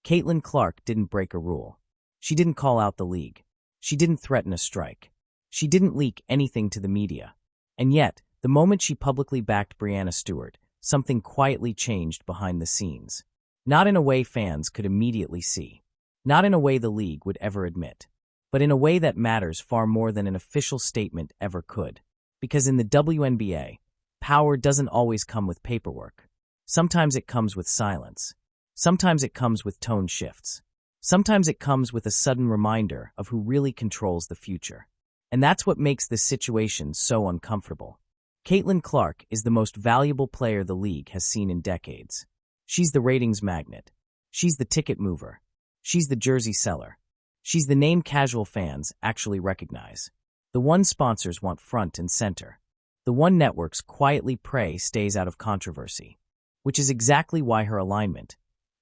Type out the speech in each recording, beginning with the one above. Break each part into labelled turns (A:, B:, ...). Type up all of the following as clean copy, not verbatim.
A: Caitlin Clark didn't break a rule. She didn't call out the league. She didn't threaten a strike. She didn't leak anything to the media. And yet, the moment she publicly backed Breanna Stewart, something quietly changed behind the scenes. Not in a way fans could immediately see. Not in a way the league would ever admit. But in a way that matters far more than an official statement ever could. Because in the WNBA, power doesn't always come with paperwork. Sometimes it comes with silence. Sometimes it comes with tone shifts. Sometimes it comes with a sudden reminder of who really controls the future. And that's what makes this situation so uncomfortable. Caitlin Clark is the most valuable player the league has seen in decades. She's the ratings magnet. She's the ticket mover. She's the jersey seller. She's the name casual fans actually recognize. The one sponsors want front and center. The one networks quietly pray stays out of controversy. Which is exactly why her alignment,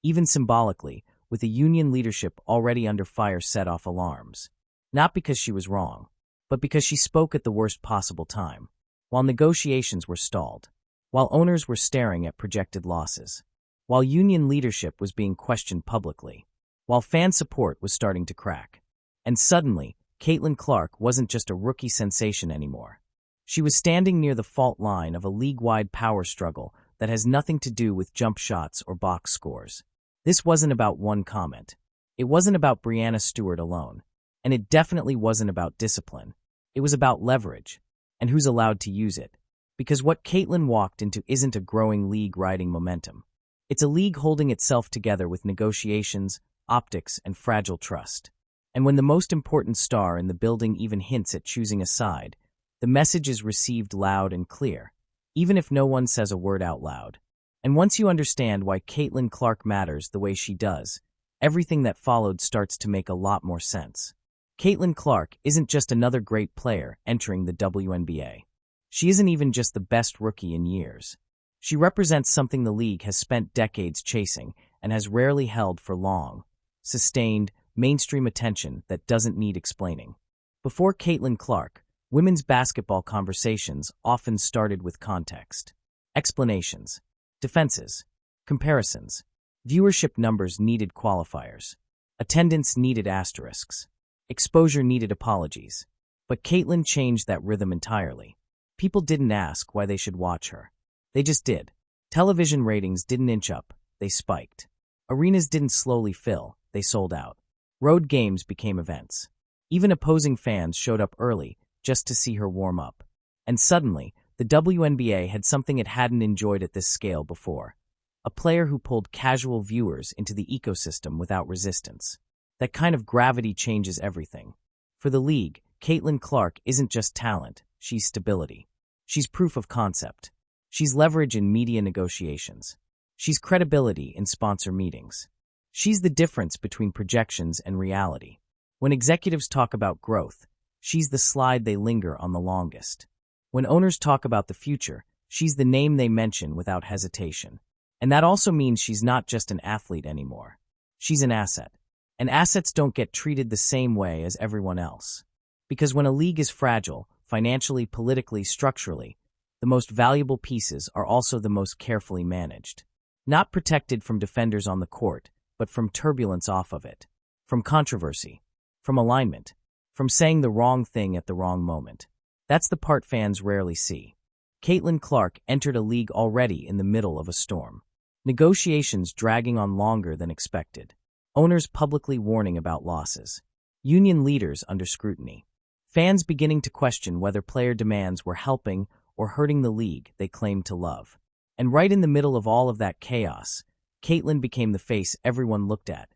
A: even symbolically, with the union leadership already under fire set off alarms. Not because she was wrong, but because she spoke at the worst possible time, while negotiations were stalled, while owners were staring at projected losses, while union leadership was being questioned publicly, while fan support was starting to crack. And suddenly, Caitlin Clark wasn't just a rookie sensation anymore. She was standing near the fault line of a league-wide power struggle that has nothing to do with jump shots or box scores. This wasn't about one comment. It wasn't about Breanna Stewart alone. And it definitely wasn't about discipline. It was about leverage. And who's allowed to use it. Because what Caitlin walked into isn't a growing league riding momentum. It's a league holding itself together with negotiations, optics, and fragile trust. And when the most important star in the building even hints at choosing a side, the message is received loud and clear, even if no one says a word out loud. And once you understand why Caitlin Clark matters the way she does, everything that followed starts to make a lot more sense. Caitlin Clark isn't just another great player entering the WNBA. She isn't even just the best rookie in years. She represents something the league has spent decades chasing and has rarely held for long, sustained, mainstream attention that doesn't need explaining. Before Caitlin Clark, women's basketball conversations often started with context. Explanations, defenses, comparisons, viewership numbers needed qualifiers, attendance needed asterisks, exposure needed apologies. But Caitlin changed that rhythm entirely. People didn't ask why they should watch her. They just did. Television ratings didn't inch up, they spiked. Arenas didn't slowly fill, they sold out. Road games became events. Even opposing fans showed up early just to see her warm up. And suddenly, the WNBA had something it hadn't enjoyed at this scale before. A player who pulled casual viewers into the ecosystem without resistance. That kind of gravity changes everything. For the league, Caitlin Clark isn't just talent, she's stability. She's proof of concept. She's leverage in media negotiations. She's credibility in sponsor meetings. She's the difference between projections and reality. When executives talk about growth, she's the slide they linger on the longest. When owners talk about the future, she's the name they mention without hesitation. And that also means she's not just an athlete anymore. She's an asset. And assets don't get treated the same way as everyone else. Because when a league is fragile, financially, politically, structurally, the most valuable pieces are also the most carefully managed. Not protected from defenders on the court, but from turbulence off of it. From controversy. From alignment. From saying the wrong thing at the wrong moment. That's the part fans rarely see. Caitlin Clark entered a league already in the middle of a storm. Negotiations dragging on longer than expected. Owners publicly warning about losses. Union leaders under scrutiny. Fans beginning to question whether player demands were helping or hurting the league they claimed to love. And right in the middle of all of that chaos, Caitlin became the face everyone looked at,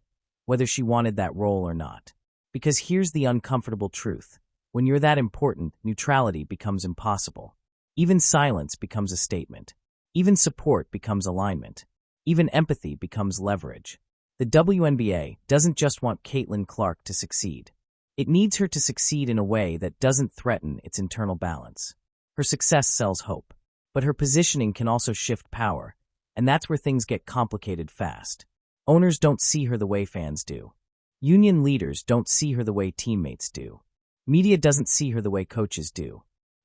A: whether she wanted that role or not. Because here's the uncomfortable truth. When you're that important, neutrality becomes impossible. Even silence becomes a statement. Even support becomes alignment. Even empathy becomes leverage. The WNBA doesn't just want Caitlin Clark to succeed. It needs her to succeed in a way that doesn't threaten its internal balance. Her success sells hope. But her positioning can also shift power, and that's where things get complicated fast. Owners don't see her the way fans do. Union leaders don't see her the way teammates do. Media doesn't see her the way coaches do.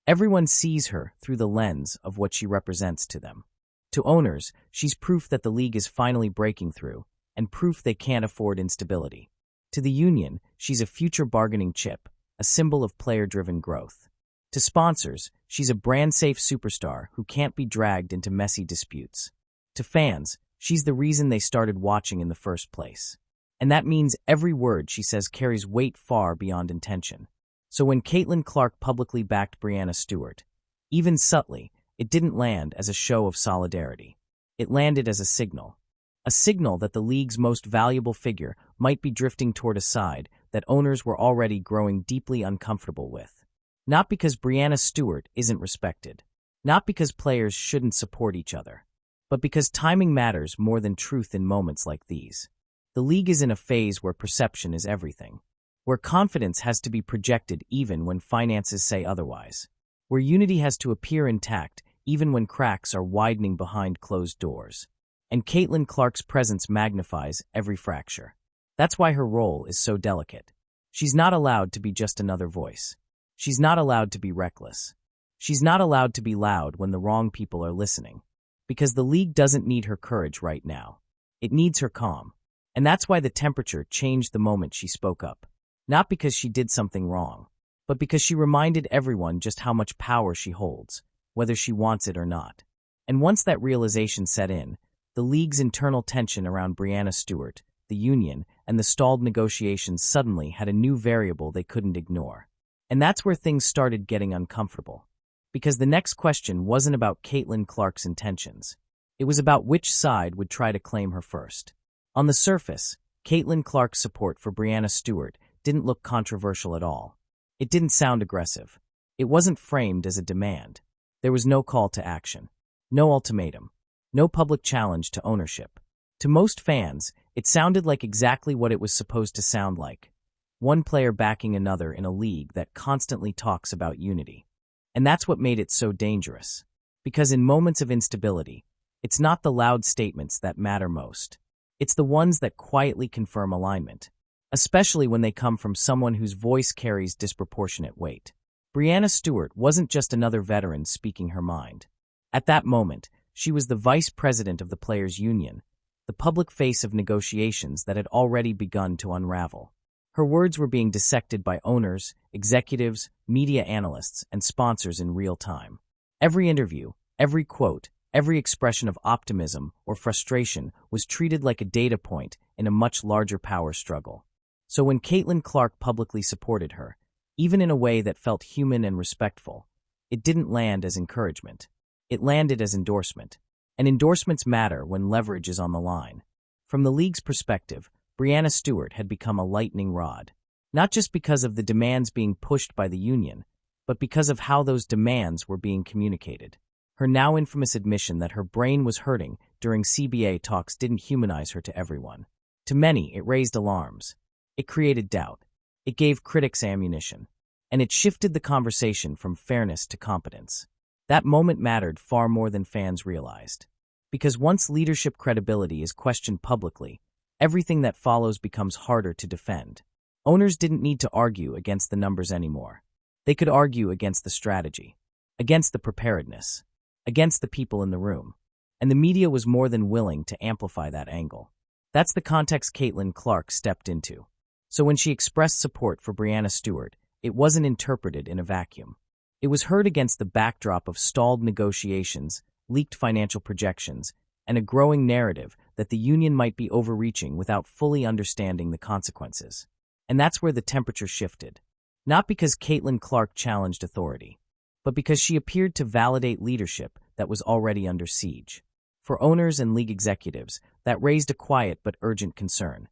A: Everyone sees her through the lens of what she represents to them. To owners, she's proof that the league is finally breaking through, and proof they can't afford instability. To the union, she's a future bargaining chip, a symbol of player-driven growth. To sponsors, she's a brand-safe superstar who can't be dragged into messy disputes. To fans, she's the reason they started watching in the first place. And that means every word she says carries weight far beyond intention. So when Caitlin Clark publicly backed Breanna Stewart, even subtly, it didn't land as a show of solidarity. It landed as a signal that the league's most valuable figure might be drifting toward a side that owners were already growing deeply uncomfortable with. Not because Breanna Stewart isn't respected, not because players shouldn't support each other, but because timing matters more than truth in moments like these. The league is in a phase where perception is everything, where confidence has to be projected even when finances say otherwise, where unity has to appear intact even when cracks are widening behind closed doors. And Caitlin Clark's presence magnifies every fracture. That's why her role is so delicate. She's not allowed to be just another voice. She's not allowed to be reckless. She's not allowed to be loud when the wrong people are listening. Because the league doesn't need her courage right now. It needs her calm. And that's why the temperature changed the moment she spoke up. Not because she did something wrong, but because she reminded everyone just how much power she holds, whether she wants it or not. And once that realization set in, the league's internal tension around Breanna Stewart, the union, and the stalled negotiations suddenly had a new variable they couldn't ignore. And that's where things started getting uncomfortable. Because the next question wasn't about Caitlin Clark's intentions. It was about which side would try to claim her first. On the surface, Caitlin Clark's support for Breanna Stewart didn't look controversial at all. It didn't sound aggressive. It wasn't framed as a demand. There was no call to action, no ultimatum, no public challenge to ownership. To most fans, it sounded like exactly what it was supposed to sound like. One player backing another in a league that constantly talks about unity. And that's what made it so dangerous. Because in moments of instability, it's not the loud statements that matter most. It's the ones that quietly confirm alignment, especially when they come from someone whose voice carries disproportionate weight. Breanna Stewart wasn't just another veteran speaking her mind. At that moment, she was the vice president of the Players Union, the public face of negotiations that had already begun to unravel. Her words were being dissected by owners, executives, media analysts, and sponsors in real time. Every interview, every quote, every expression of optimism or frustration was treated like a data point in a much larger power struggle. So when Caitlin Clark publicly supported her, even in a way that felt human and respectful, it didn't land as encouragement. It landed as endorsement. And endorsements matter when leverage is on the line. From the league's perspective, Breanna Stewart had become a lightning rod, not just because of the demands being pushed by the union, but because of how those demands were being communicated. Her now infamous admission that her brain was hurting during CBA talks didn't humanize her to everyone. To many, it raised alarms. It created doubt. It gave critics ammunition. And it shifted the conversation from fairness to competence. That moment mattered far more than fans realized. Because once leadership credibility is questioned publicly, everything that follows becomes harder to defend. Owners didn't need to argue against the numbers anymore. They could argue against the strategy, against the preparedness, against the people in the room. And the media was more than willing to amplify that angle. That's the context Caitlin Clark stepped into. So when she expressed support for Breanna Stewart, it wasn't interpreted in a vacuum. It was heard against the backdrop of stalled negotiations, leaked financial projections, and a growing narrative that the union might be overreaching without fully understanding the consequences. And that's where the temperature shifted. Not because Caitlin Clark challenged authority, but because she appeared to validate leadership that was already under siege. For owners and league executives, that raised a quiet but urgent concern.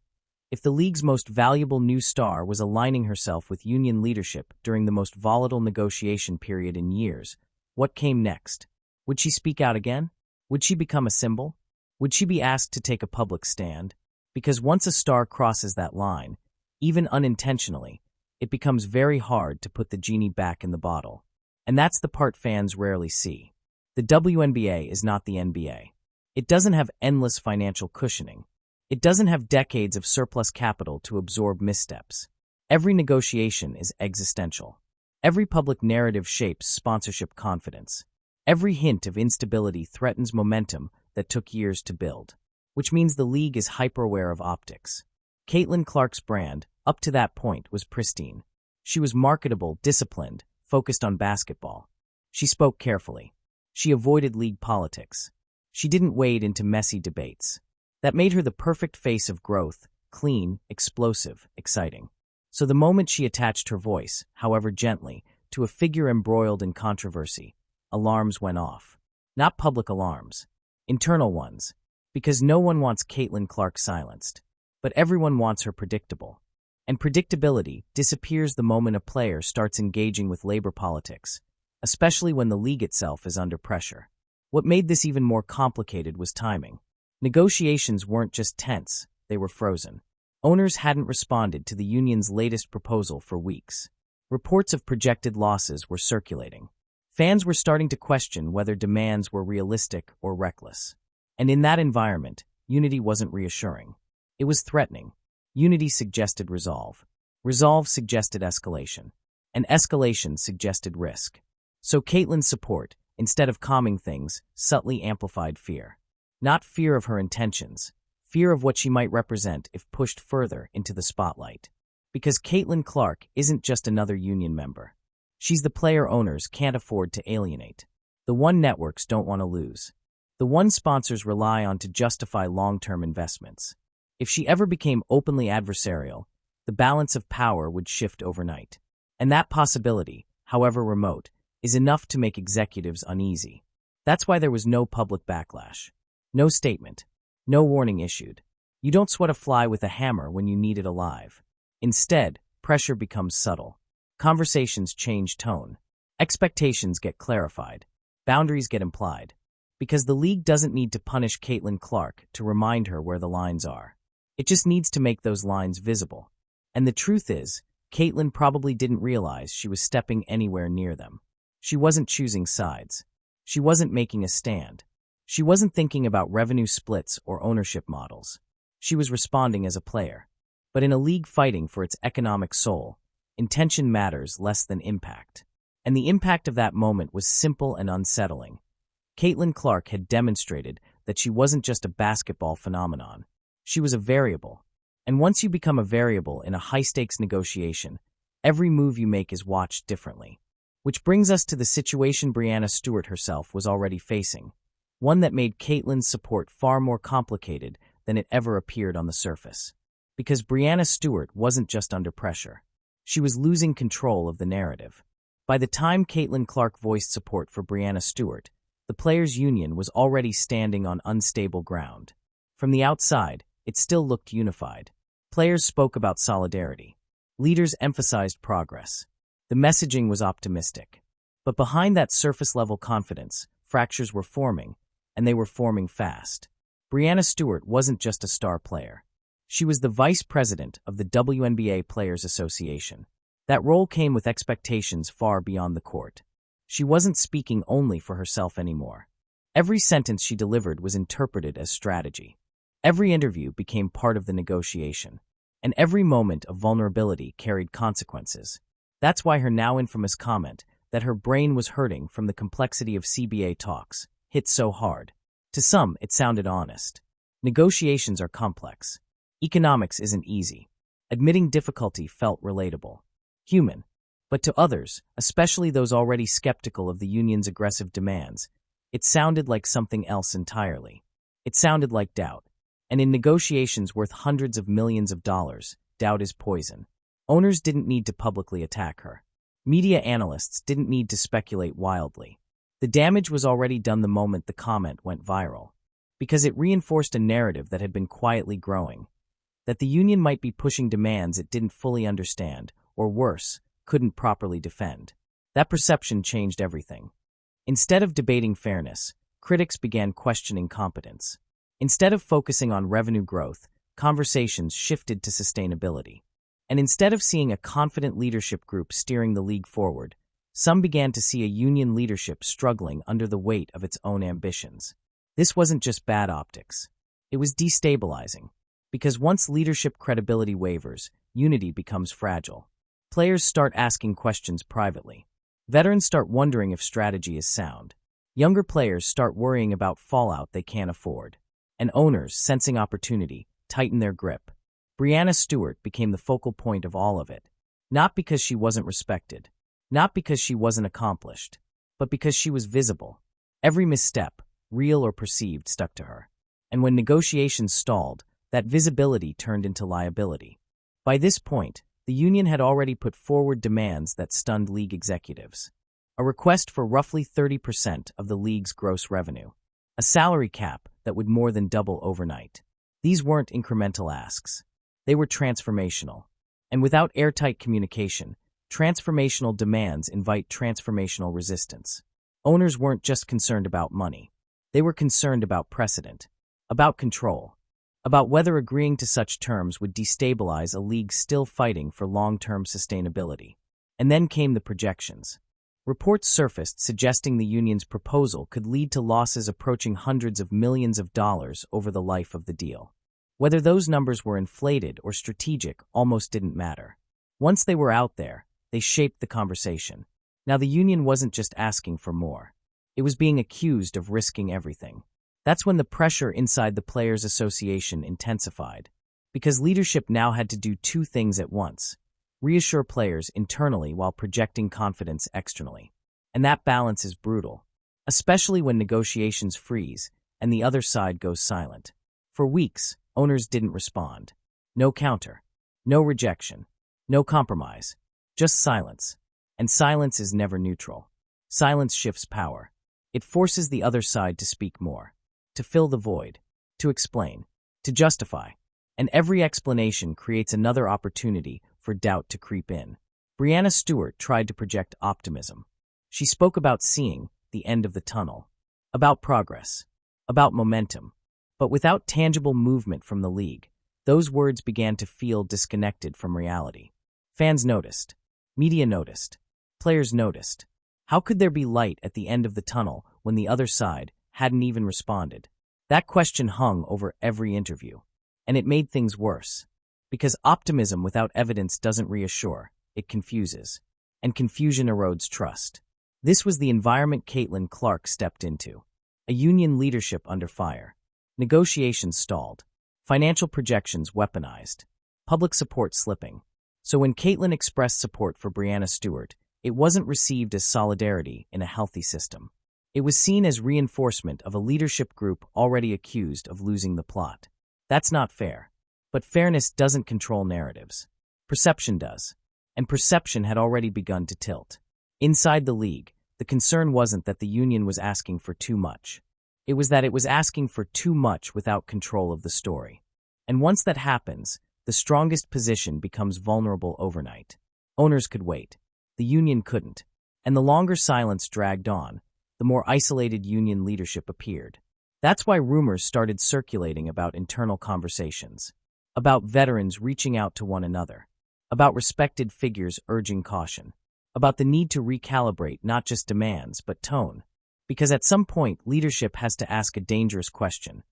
A: If the league's most valuable new star was aligning herself with union leadership during the most volatile negotiation period in years, what came next? Would she speak out again? Would she become a symbol? Would she be asked to take a public stand? Because once a star crosses that line, even unintentionally, it becomes very hard to put the genie back in the bottle. And that's the part fans rarely see. The WNBA is not the NBA. It doesn't have endless financial cushioning. It doesn't have decades of surplus capital to absorb missteps. Every negotiation is existential. Every public narrative shapes sponsorship confidence. Every hint of instability threatens momentum that took years to build. which means the league is hyper-aware of optics. Caitlin Clark's brand, up to that point, was pristine. She was marketable, disciplined, focused on basketball. She spoke carefully. She avoided league politics. She didn't wade into messy debates. That made her the perfect face of growth, clean, explosive, exciting. So the moment she attached her voice, however gently, to a figure embroiled in controversy, alarms went off. Not public alarms. Internal ones. Because no one wants Caitlin Clark silenced. But everyone wants her predictable. And predictability disappears the moment a player starts engaging with labor politics, especially when the league itself is under pressure. What made this even more complicated was timing. Negotiations weren't just tense, they were frozen. Owners hadn't responded to the union's latest proposal for weeks. Reports of projected losses were circulating. Fans were starting to question whether demands were realistic or reckless. And in that environment, unity wasn't reassuring. It was threatening. Unity suggested resolve. Resolve suggested escalation. And escalation suggested risk. So Caitlin's support, instead of calming things, subtly amplified fear. Not fear of her intentions, fear of what she might represent if pushed further into the spotlight. Because Caitlin Clark isn't just another union member. She's the player owners can't afford to alienate. The one networks don't want to lose. The one sponsors rely on to justify long-term investments. If she ever became openly adversarial, the balance of power would shift overnight. And that possibility, however remote, is enough to make executives uneasy. That's why there was no public backlash. No statement. No warning issued. You don't swat a fly with a hammer when you need it alive. Instead, pressure becomes subtle. Conversations change tone. Expectations get clarified. Boundaries get implied. Because the league doesn't need to punish Caitlin Clark to remind her where the lines are. It just needs to make those lines visible. And the truth is, Caitlin probably didn't realize she was stepping anywhere near them. She wasn't choosing sides. She wasn't making a stand. She wasn't thinking about revenue splits or ownership models. She was responding as a player. But in a league fighting for its economic soul, intention matters less than impact. And the impact of that moment was simple and unsettling. Caitlin Clark had demonstrated that she wasn't just a basketball phenomenon. She was a variable. And once you become a variable in a high-stakes negotiation, every move you make is watched differently. Which brings us to the situation Breanna Stewart herself was already facing, one that made Caitlin's support far more complicated than it ever appeared on the surface. Because Breanna Stewart wasn't just under pressure. She was losing control of the narrative. By the time Caitlin Clark voiced support for Breanna Stewart, the Players Union was already standing on unstable ground. From the outside, it still looked unified. Players spoke about solidarity. Leaders emphasized progress. The messaging was optimistic. But behind that surface-level confidence, fractures were forming, and they were forming fast. Breanna Stewart wasn't just a star player. She was the vice president of the WNBA Players Association. That role came with expectations far beyond the court. She wasn't speaking only for herself anymore. Every sentence she delivered was interpreted as strategy. Every interview became part of the negotiation. And every moment of vulnerability carried consequences. That's why her now infamous comment that her brain was hurting from the complexity of CBA talks hit so hard. To some, it sounded honest. Negotiations are complex. Economics isn't easy. Admitting difficulty felt relatable. Human. But to others, especially those already skeptical of the union's aggressive demands, it sounded like something else entirely. It sounded like doubt. And in negotiations worth hundreds of millions of dollars, doubt is poison. Owners didn't need to publicly attack her. Media analysts didn't need to speculate wildly. The damage was already done the moment the comment went viral. Because it reinforced a narrative that had been quietly growing. That the union might be pushing demands it didn't fully understand, or worse, couldn't properly defend. That perception changed everything. Instead of debating fairness, critics began questioning competence. Instead of focusing on revenue growth, conversations shifted to sustainability. And instead of seeing a confident leadership group steering the league forward, some began to see a union leadership struggling under the weight of its own ambitions. This wasn't just bad optics. It was destabilizing. Because once leadership credibility wavers, unity becomes fragile. Players start asking questions privately. Veterans start wondering if strategy is sound. Younger players start worrying about fallout they can't afford. and owners, sensing opportunity, tightened their grip. Breanna Stewart became the focal point of all of it, not because she wasn't respected, not because she wasn't accomplished, but because she was visible. Every misstep, real or perceived, stuck to her. And when negotiations stalled, that visibility turned into liability. By this point, the union had already put forward demands that stunned league executives. A request for roughly 30% of the league's gross revenue. A salary cap that would more than double overnight. These weren't incremental asks. They were transformational. And without airtight communication, transformational demands invite transformational resistance. Owners weren't just concerned about money. They were concerned about precedent, about control, about whether agreeing to such terms would destabilize a league still fighting for long-term sustainability. And then came the projections. Reports surfaced suggesting the union's proposal could lead to losses approaching hundreds of millions of dollars over the life of the deal. Whether those numbers were inflated or strategic almost didn't matter. Once they were out there, they shaped the conversation. Now the union wasn't just asking for more. It was being accused of risking everything. That's when the pressure inside the Players Association intensified, because leadership now had to do two things at once: reassure players internally while projecting confidence externally. And that balance is brutal, especially when negotiations freeze and the other side goes silent. For weeks, owners didn't respond. No counter, no rejection, no compromise, just silence. And silence is never neutral. Silence shifts power. It forces the other side to speak more, to fill the void, to explain, to justify. And every explanation creates another opportunity for doubt to creep in. Breanna Stewart tried to project optimism. She spoke about seeing the end of the tunnel, about progress, about momentum. But without tangible movement from the league, those words began to feel disconnected from reality. Fans noticed. Media noticed. Players noticed. How could there be light at the end of the tunnel when the other side hadn't even responded? That question hung over every interview. And it made things worse. Because optimism without evidence doesn't reassure, it confuses. And confusion erodes trust. This was the environment Caitlin Clark stepped into. A union leadership under fire. Negotiations stalled. Financial projections weaponized. Public support slipping. So when Caitlin expressed support for Breanna Stewart, it wasn't received as solidarity in a healthy system. It was seen as reinforcement of a leadership group already accused of losing the plot. That's not fair. But fairness doesn't control narratives. Perception does. And perception had already begun to tilt. Inside the league, the concern wasn't that the union was asking for too much. It was that it was asking for too much without control of the story. And once that happens, the strongest position becomes vulnerable overnight. Owners could wait. The union couldn't. And the longer silence dragged on, the more isolated union leadership appeared. That's why rumors started circulating about internal conversations, about veterans reaching out to one another, about respected figures urging caution, about the need to recalibrate not just demands but tone. Because at some point, leadership has to ask a dangerous question.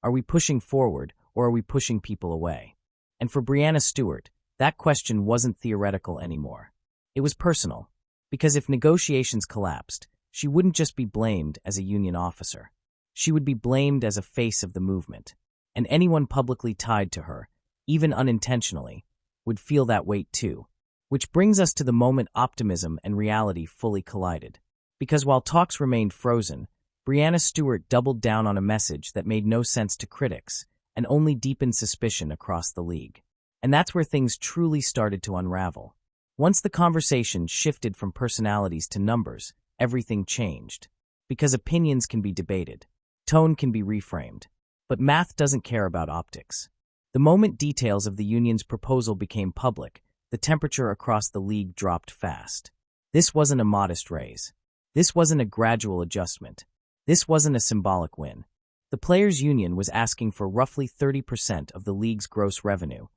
A: Are we pushing forward or are we pushing people away? And for Breanna Stewart, that question wasn't theoretical anymore. It was personal. Because if negotiations collapsed, she wouldn't just be blamed as a union officer. She would be blamed as a face of the movement. And anyone publicly tied to her, even unintentionally, would feel that weight too. Which brings us to the moment optimism and reality fully collided. Because while talks remained frozen, Breanna Stewart doubled down on a message that made no sense to critics and only deepened suspicion across the league. And that's where things truly started to unravel. Once the conversation shifted from personalities to numbers, everything changed. Because opinions can be debated, tone can be reframed, but math doesn't care about optics. The moment details of the union's proposal became public, the temperature across the league dropped fast. This wasn't a modest raise. This wasn't a gradual adjustment. This wasn't a symbolic win. The Players Union was asking for roughly 30% of the league's gross revenue,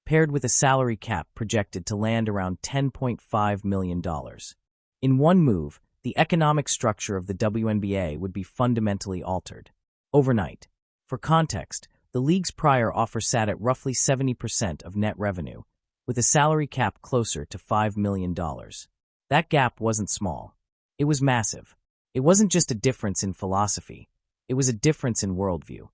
A: paired with a salary cap projected to land around $10.5 million. In one move, the economic structure of the WNBA would be fundamentally altered. Overnight. For context, the league's prior offer sat at roughly 70% of net revenue, with a salary cap closer to $5 million. That gap wasn't small. It was massive. It wasn't just a difference in philosophy. It was a difference in worldview.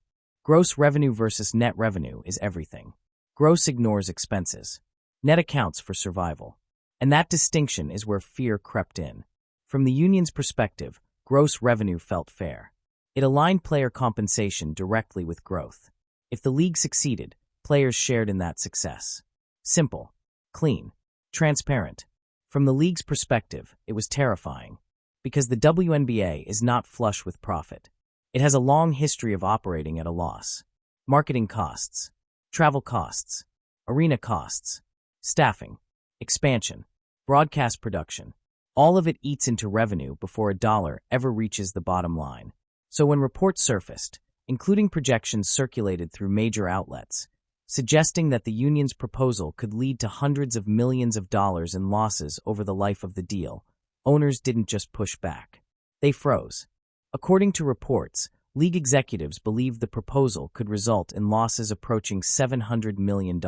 A: Gross revenue versus net revenue is everything. Gross ignores expenses. Net accounts for survival. And that distinction is where fear crept in. From the union's perspective, gross revenue felt fair. It aligned player compensation directly with growth. If the league succeeded, players shared in that success. Simple, clean, transparent. From the league's perspective, it was terrifying. Because the WNBA is not flush with profit. It has a long history of operating at a loss. Marketing costs, travel costs, arena costs, staffing, expansion, broadcast production. All of it eats into revenue before a dollar ever reaches the bottom line. So when reports surfaced, including projections circulated through major outlets, suggesting that the union's proposal could lead to hundreds of millions of dollars in losses over the life of the deal, owners didn't just push back. They froze. According to reports, league executives believed the proposal could result in losses approaching $700 million.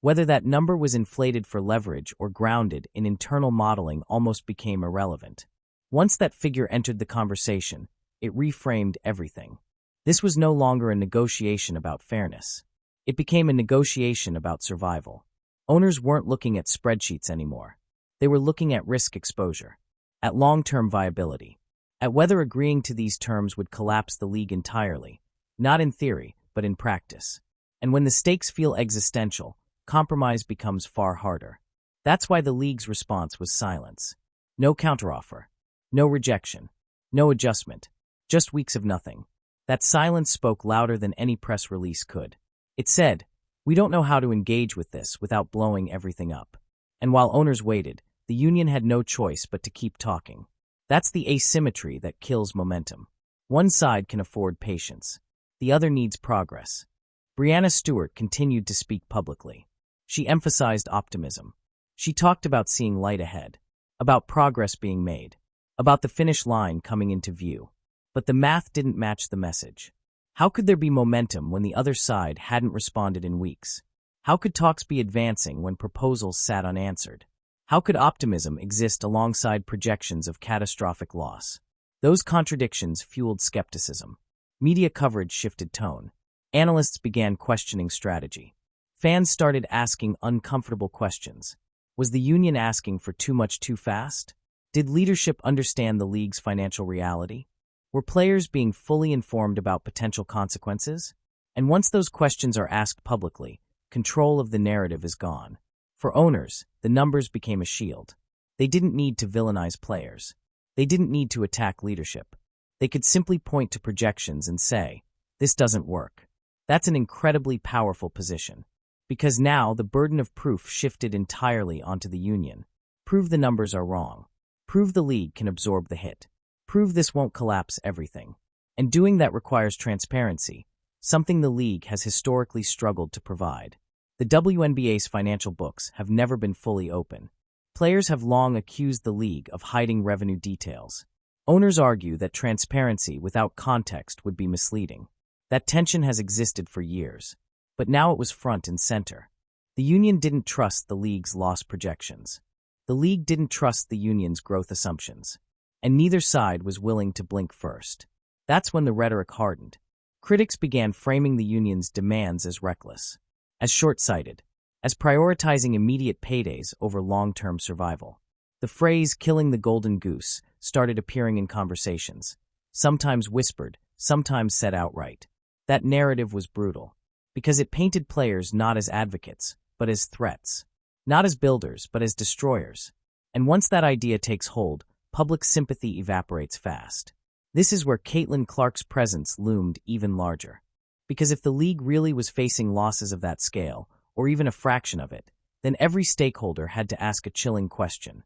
A: Whether that number was inflated for leverage or grounded in internal modeling almost became irrelevant. Once that figure entered the conversation, it reframed everything. This was no longer a negotiation about fairness. It became a negotiation about survival. Owners weren't looking at spreadsheets anymore. They were looking at risk exposure, at long-term viability, at whether agreeing to these terms would collapse the league entirely, not in theory, but in practice. And when the stakes feel existential, compromise becomes far harder. That's why the league's response was silence. No counteroffer, no rejection, no adjustment, just weeks of nothing. That silence spoke louder than any press release could. It said, "We don't know how to engage with this without blowing everything up." And while owners waited, the union had no choice but to keep talking. That's the asymmetry that kills momentum. One side can afford patience. The other needs progress. Breanna Stewart continued to speak publicly. She emphasized optimism. She talked about seeing light ahead, about progress being made, about the finish line coming into view. But the math didn't match the message. How could there be momentum when the other side hadn't responded in weeks? How could talks be advancing when proposals sat unanswered? How could optimism exist alongside projections of catastrophic loss? Those contradictions fueled skepticism. Media coverage shifted tone. Analysts began questioning strategy. Fans started asking uncomfortable questions. Was the union asking for too much too fast? Did leadership understand the league's financial reality? Were players being fully informed about potential consequences? And once those questions are asked publicly, control of the narrative is gone. For owners, the numbers became a shield. They didn't need to villainize players. They didn't need to attack leadership. They could simply point to projections and say, "This doesn't work." That's an incredibly powerful position. Because now the burden of proof shifted entirely onto the union. Prove the numbers are wrong. Prove the league can absorb the hit. Prove this won't collapse everything. And doing that requires transparency, something the league has historically struggled to provide. The WNBA's financial books have never been fully open. Players have long accused the league of hiding revenue details. Owners argue that transparency without context would be misleading. That tension has existed for years. But now it was front and center. The union didn't trust the league's loss projections. The league didn't trust the union's growth assumptions. And neither side was willing to blink first. That's when the rhetoric hardened. Critics began framing the union's demands as reckless, as short-sighted, as prioritizing immediate paydays over long-term survival. The phrase "killing the golden goose" started appearing in conversations, sometimes whispered, sometimes said outright. That narrative was brutal, because it painted players not as advocates, but as threats. Not as builders, but as destroyers. And once that idea takes hold, public sympathy evaporates fast. This is where Caitlin Clark's presence loomed even larger. Because if the league really was facing losses of that scale, or even a fraction of it, then every stakeholder had to ask a chilling question.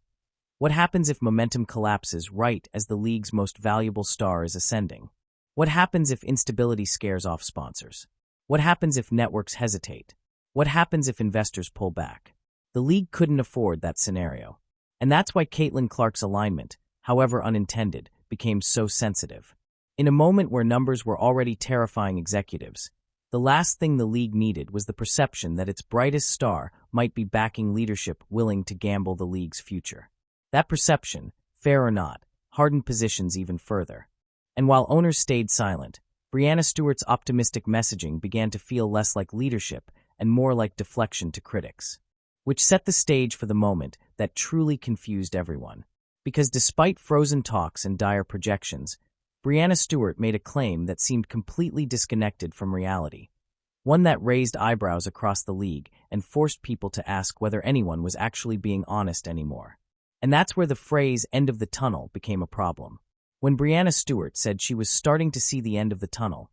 A: What happens if momentum collapses right as the league's most valuable star is ascending? What happens if instability scares off sponsors? What happens if networks hesitate? What happens if investors pull back? The league couldn't afford that scenario. And that's why Caitlin Clark's alignment, however unintended, became so sensitive. In a moment where numbers were already terrifying executives, the last thing the league needed was the perception that its brightest star might be backing leadership willing to gamble the league's future. That perception, fair or not, hardened positions even further. And while owners stayed silent, Breanna Stewart's optimistic messaging began to feel less like leadership and more like deflection to critics, which set the stage for the moment that truly confused everyone. Because despite frozen talks and dire projections, Breanna Stewart made a claim that seemed completely disconnected from reality, one that raised eyebrows across the league and forced people to ask whether anyone was actually being honest anymore. And that's where the phrase "end of the tunnel" became a problem. When Breanna Stewart said she was starting to see the end of the tunnel,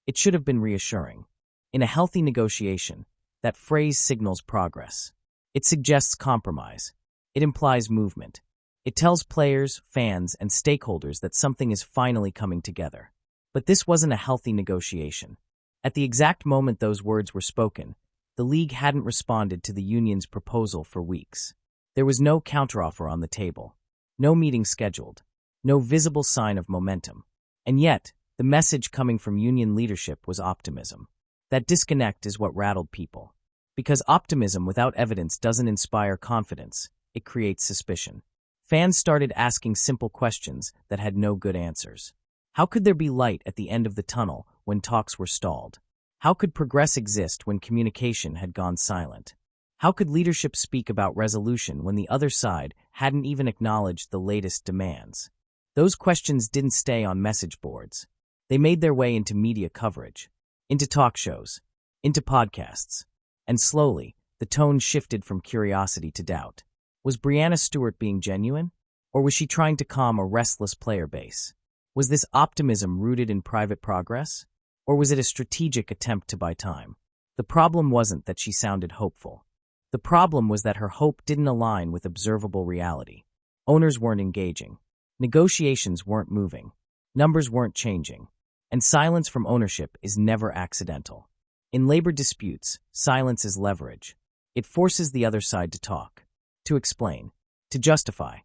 A: it should have been reassuring. In a healthy negotiation, that phrase signals progress. It suggests compromise. It implies movement. It tells players, fans, and stakeholders that something is finally coming together. But this wasn't a healthy negotiation. At the exact moment those words were spoken, the league hadn't responded to the union's proposal for weeks. There was no counteroffer on the table, no meeting scheduled, no visible sign of momentum. And yet, the message coming from union leadership was optimism. That disconnect is what rattled people. Because optimism without evidence doesn't inspire confidence, it creates suspicion. Fans started asking simple questions that had no good answers. How could there be light at the end of the tunnel when talks were stalled? How could progress exist when communication had gone silent? How could leadership speak about resolution when the other side hadn't even acknowledged the latest demands? Those questions didn't stay on message boards. They made their way into media coverage, into talk shows, into podcasts. And slowly, the tone shifted from curiosity to doubt. Was Breanna Stewart being genuine? Or was she trying to calm a restless player base? Was this optimism rooted in private progress? Or was it a strategic attempt to buy time? The problem wasn't that she sounded hopeful. The problem was that her hope didn't align with observable reality. Owners weren't engaging. Negotiations weren't moving. Numbers weren't changing. And silence from ownership is never accidental. In labor disputes, silence is leverage. It forces the other side to talk, to explain, to justify.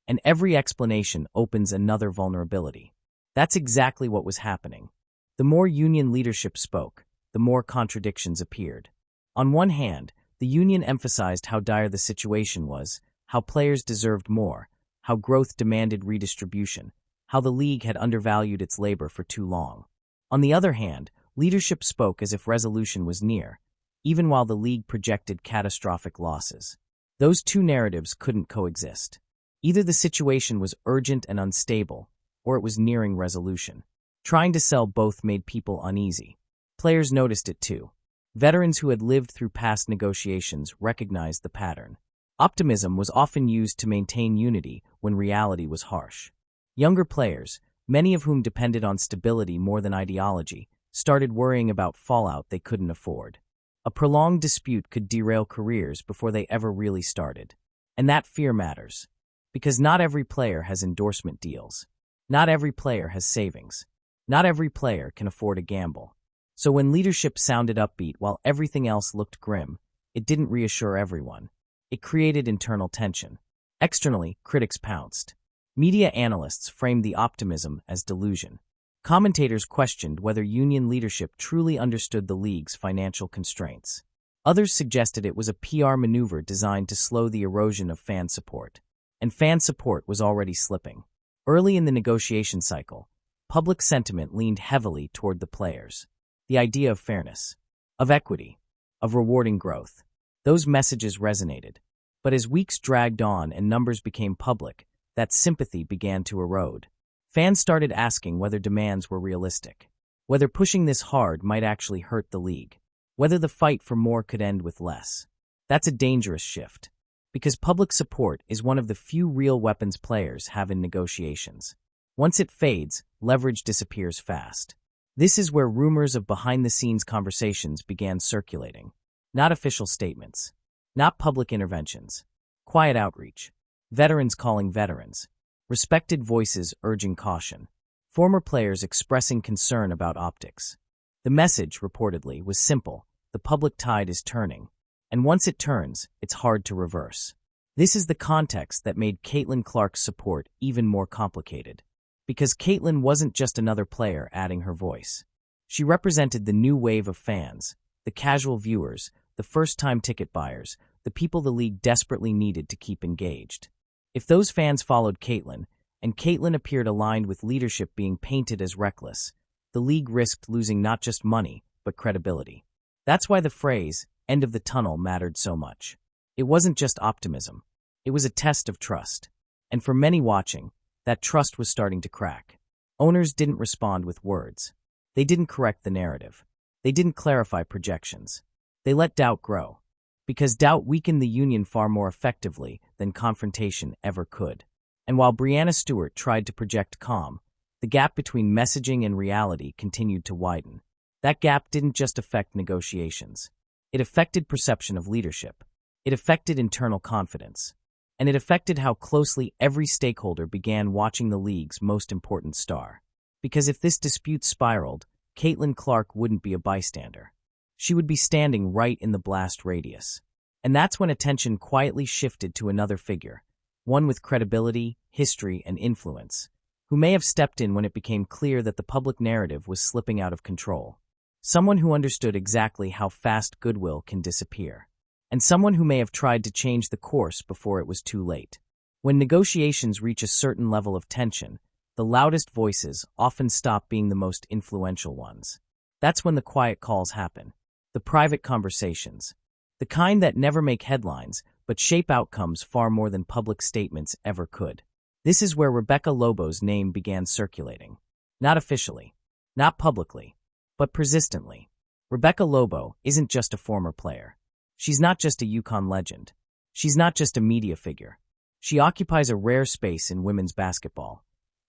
A: And every explanation opens another vulnerability. That's exactly what was happening. The more union leadership spoke, the more contradictions appeared. On one hand, the union emphasized how dire the situation was, how players deserved more, how growth demanded redistribution, how the league had undervalued its labor for too long. On the other hand, leadership spoke as if resolution was near, even while the league projected catastrophic losses. Those two narratives couldn't coexist. Either the situation was urgent and unstable, or it was nearing resolution. Trying to sell both made people uneasy. Players noticed it too. Veterans who had lived through past negotiations recognized the pattern. Optimism was often used to maintain unity when reality was harsh. Younger players, many of whom depended on stability more than ideology, started worrying about fallout they couldn't afford. A prolonged dispute could derail careers before they ever really started. And that fear matters. Because not every player has endorsement deals. Not every player has savings. Not every player can afford a gamble. So when leadership sounded upbeat while everything else looked grim, it didn't reassure everyone. It created internal tension. Externally, critics pounced. Media analysts framed the optimism as delusion. Commentators questioned whether union leadership truly understood the league's financial constraints. Others suggested it was a PR maneuver designed to slow the erosion of fan support. And fan support was already slipping. Early in the negotiation cycle, public sentiment leaned heavily toward the players. The idea of fairness, of equity, of rewarding growth. Those messages resonated. But as weeks dragged on and numbers became public, that sympathy began to erode. Fans started asking whether demands were realistic, whether pushing this hard might actually hurt the league, whether the fight for more could end with less. That's a dangerous shift, because public support is one of the few real weapons players have in negotiations. Once it fades, leverage disappears fast. This is where rumors of behind-the-scenes conversations began circulating. Not official statements, not public interventions, quiet outreach, veterans calling veterans, respected voices urging caution, former players expressing concern about optics. The message, reportedly, was simple: the public tide is turning, and once it turns, it's hard to reverse. This is the context that made Caitlin Clark's support even more complicated. Because Caitlin wasn't just another player adding her voice. She represented the new wave of fans, the casual viewers, the first-time ticket buyers, the people the league desperately needed to keep engaged. If those fans followed Caitlin, and Caitlin appeared aligned with leadership being painted as reckless, the league risked losing not just money, but credibility. That's why the phrase, "end of the tunnel," mattered so much. It wasn't just optimism. It was a test of trust. And for many watching, that trust was starting to crack. Owners didn't respond with words. They didn't correct the narrative. They didn't clarify projections. They let doubt grow. Because doubt weakened the union far more effectively than confrontation ever could. And while Breanna Stewart tried to project calm, the gap between messaging and reality continued to widen. That gap didn't just affect negotiations. It affected perception of leadership. It affected internal confidence. And it affected how closely every stakeholder began watching the league's most important star. Because if this dispute spiraled, Caitlin Clark wouldn't be a bystander. She would be standing right in the blast radius. And that's when attention quietly shifted to another figure, one with credibility, history, and influence, who may have stepped in when it became clear that the public narrative was slipping out of control. Someone who understood exactly how fast goodwill can disappear. And someone who may have tried to change the course before it was too late. When negotiations reach a certain level of tension, the loudest voices often stop being the most influential ones. That's when the quiet calls happen, the private conversations, the kind that never make headlines but shape outcomes far more than public statements ever could. This is where Rebecca Lobo's name began circulating. Not officially, not publicly, but persistently. Rebecca Lobo isn't just a former player. She's not just a UConn legend. She's not just a media figure. She occupies a rare space in women's basketball.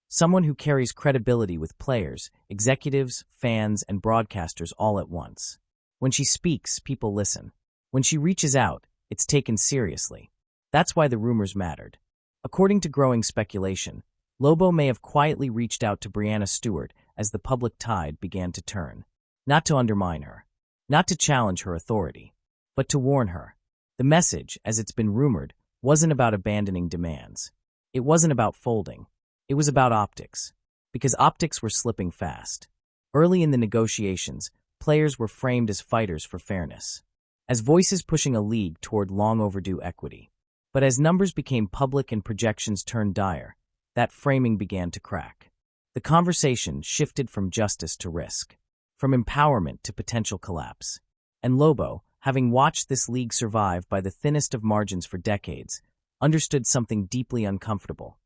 A: Someone who carries credibility with players, executives, fans, and broadcasters all at once. When she speaks, people listen. When she reaches out, it's taken seriously. That's why the rumors mattered. According to growing speculation, Lobo may have quietly reached out to Breanna Stewart as the public tide began to turn. Not to undermine her. Not to challenge her authority. But to warn her. The message, as it's been rumored, wasn't about abandoning demands. It wasn't about folding. It was about optics. Because optics were slipping fast. Early in the negotiations, players were framed as fighters for fairness. As voices pushing a league toward long overdue equity. But as numbers became public and projections turned dire, that framing began to crack. The conversation shifted from justice to risk. From empowerment to potential collapse. And Lobo, having watched this league survive by the thinnest of margins for decades, understood something deeply uncomfortable.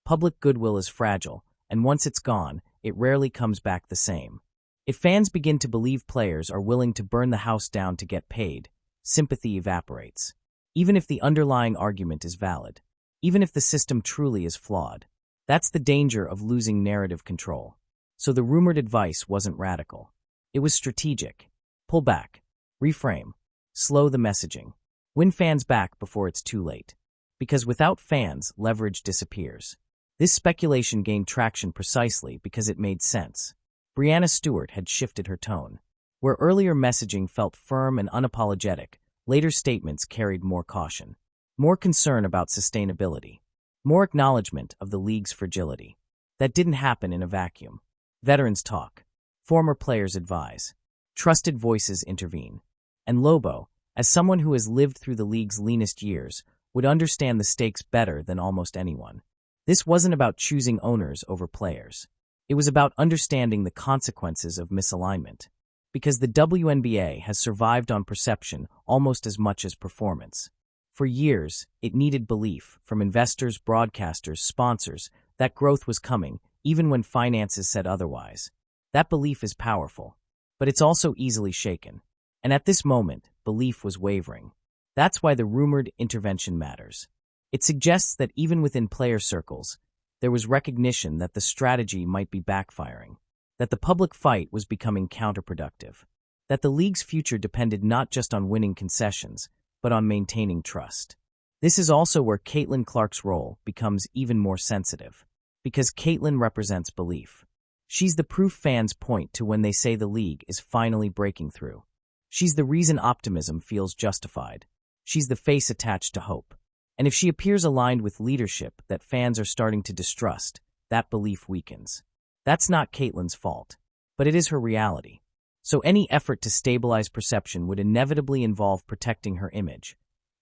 A: Public goodwill is fragile, and once it's gone, it rarely comes back the same. If fans begin to believe players are willing to burn the house down to get paid, sympathy evaporates. Even if the underlying argument is valid. Even if the system truly is flawed. That's the danger of losing narrative control. So the rumored advice wasn't radical. It was strategic. Pull back. Reframe. Slow the messaging. Win fans back before it's too late. Because without fans, leverage disappears. This speculation gained traction precisely because it made sense. Breanna Stewart had shifted her tone. Where earlier messaging felt firm and unapologetic, later statements carried more caution. More concern about sustainability. More acknowledgement of the league's fragility. That didn't happen in a vacuum. Veterans talk. Former players advise. Trusted voices intervene. And Lobo, as someone who has lived through the league's leanest years, would understand the stakes better than almost anyone. This wasn't about choosing owners over players. It was about understanding the consequences of misalignment. Because the WNBA has survived on perception almost as much as performance. For years, it needed belief from investors, broadcasters, sponsors, that growth was coming, even when finances said otherwise. That belief is powerful, but it's also easily shaken. And at this moment, belief was wavering. That's why the rumored intervention matters. It suggests that even within player circles, there was recognition that the strategy might be backfiring, that the public fight was becoming counterproductive, that the league's future depended not just on winning concessions, but on maintaining trust. This is also where Caitlin Clark's role becomes even more sensitive, because Caitlin represents belief. She's the proof fans point to when they say the league is finally breaking through. She's the reason optimism feels justified. She's the face attached to hope. And if she appears aligned with leadership that fans are starting to distrust, that belief weakens. That's not Caitlin's fault, but it is her reality. So any effort to stabilize perception would inevitably involve protecting her image,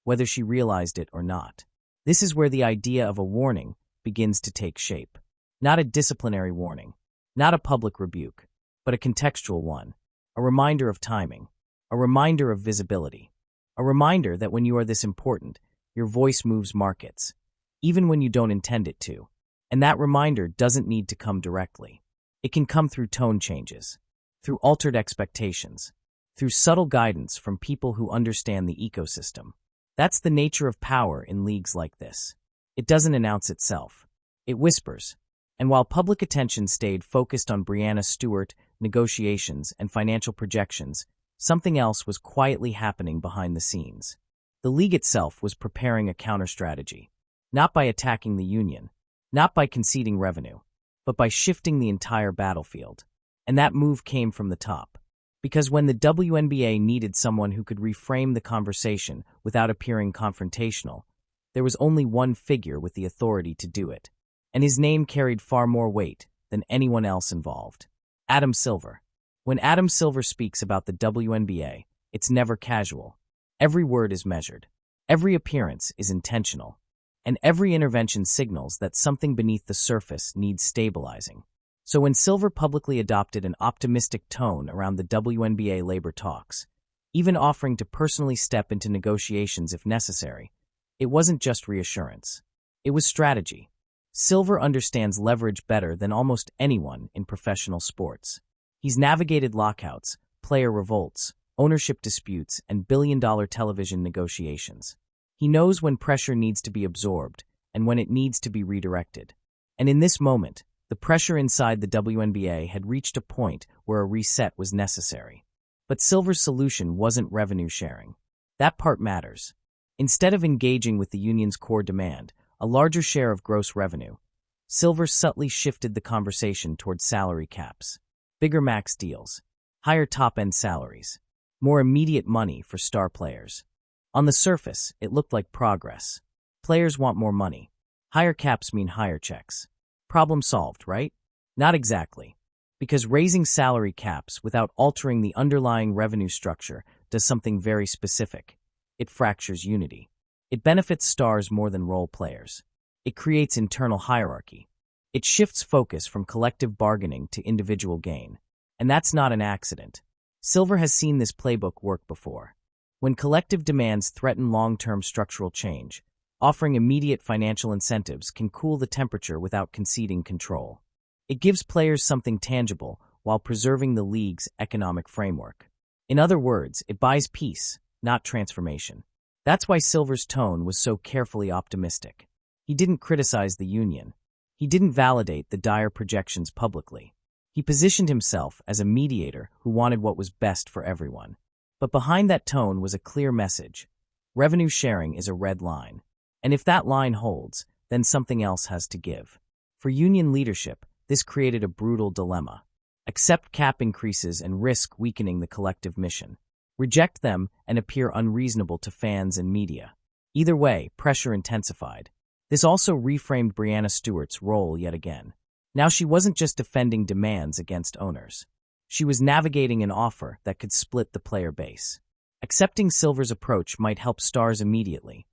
A: whether she realized it or not. This is where the idea of a warning begins to take shape. Not a disciplinary warning, not a public rebuke, but a contextual one, a reminder of timing, a reminder of visibility, a reminder that when you are this important, your voice moves markets, even when you don't intend it to. And that reminder doesn't need to come directly. It can come through tone changes, through altered expectations, through subtle guidance from people who understand the ecosystem. That's the nature of power in leagues like this. It doesn't announce itself. It whispers. And while public attention stayed focused on Breanna Stewart, negotiations, and financial projections, something else was quietly happening behind the scenes. The league itself was preparing a counter-strategy, not by attacking the union, not by conceding revenue, but by shifting the entire battlefield. And that move came from the top. Because when the WNBA needed someone who could reframe the conversation without appearing confrontational, there was only one figure with the authority to do it. And his name carried far more weight than anyone else involved. Adam Silver. When Adam Silver speaks about the WNBA, it's never casual. Every word is measured. Every appearance is intentional. And every intervention signals that something beneath the surface needs stabilizing. So when Silver publicly adopted an optimistic tone around the WNBA labor talks, even offering to personally step into negotiations if necessary, it wasn't just reassurance. It was strategy. Silver understands leverage better than almost anyone in professional sports. He's navigated lockouts, player revolts, ownership disputes, and billion-dollar television negotiations. He knows when pressure needs to be absorbed and when it needs to be redirected. And in this moment, the pressure inside the WNBA had reached a point where a reset was necessary. But Silver's solution wasn't revenue sharing. That part matters. Instead of engaging with the union's core demand, a larger share of gross revenue, Silver subtly shifted the conversation towards salary caps, bigger max deals, higher top-end salaries, more immediate money for star players. On the surface, it looked like progress. Players want more money. Higher caps mean higher checks. Problem solved, right? Not exactly. Because raising salary caps without altering the underlying revenue structure does something very specific. It fractures unity. It benefits stars more than role players. It creates internal hierarchy. It shifts focus from collective bargaining to individual gain. And that's not an accident. Silver has seen this playbook work before. When collective demands threaten long-term structural change, offering immediate financial incentives can cool the temperature without conceding control. It gives players something tangible while preserving the league's economic framework. In other words, it buys peace, not transformation. That's why Silver's tone was so carefully optimistic. He didn't criticize the union. He didn't validate the dire projections publicly. He positioned himself as a mediator who wanted what was best for everyone. But behind that tone was a clear message. Revenue sharing is a red line. And if that line holds, then something else has to give. For union leadership, this created a brutal dilemma. Accept cap increases and risk weakening the collective mission. Reject them and appear unreasonable to fans and media. Either way, pressure intensified. This also reframed Breanna Stewart's role yet again. Now she wasn't just defending demands against owners. She was navigating an offer that could split the player base. Accepting Silver's approach might help stars immediately.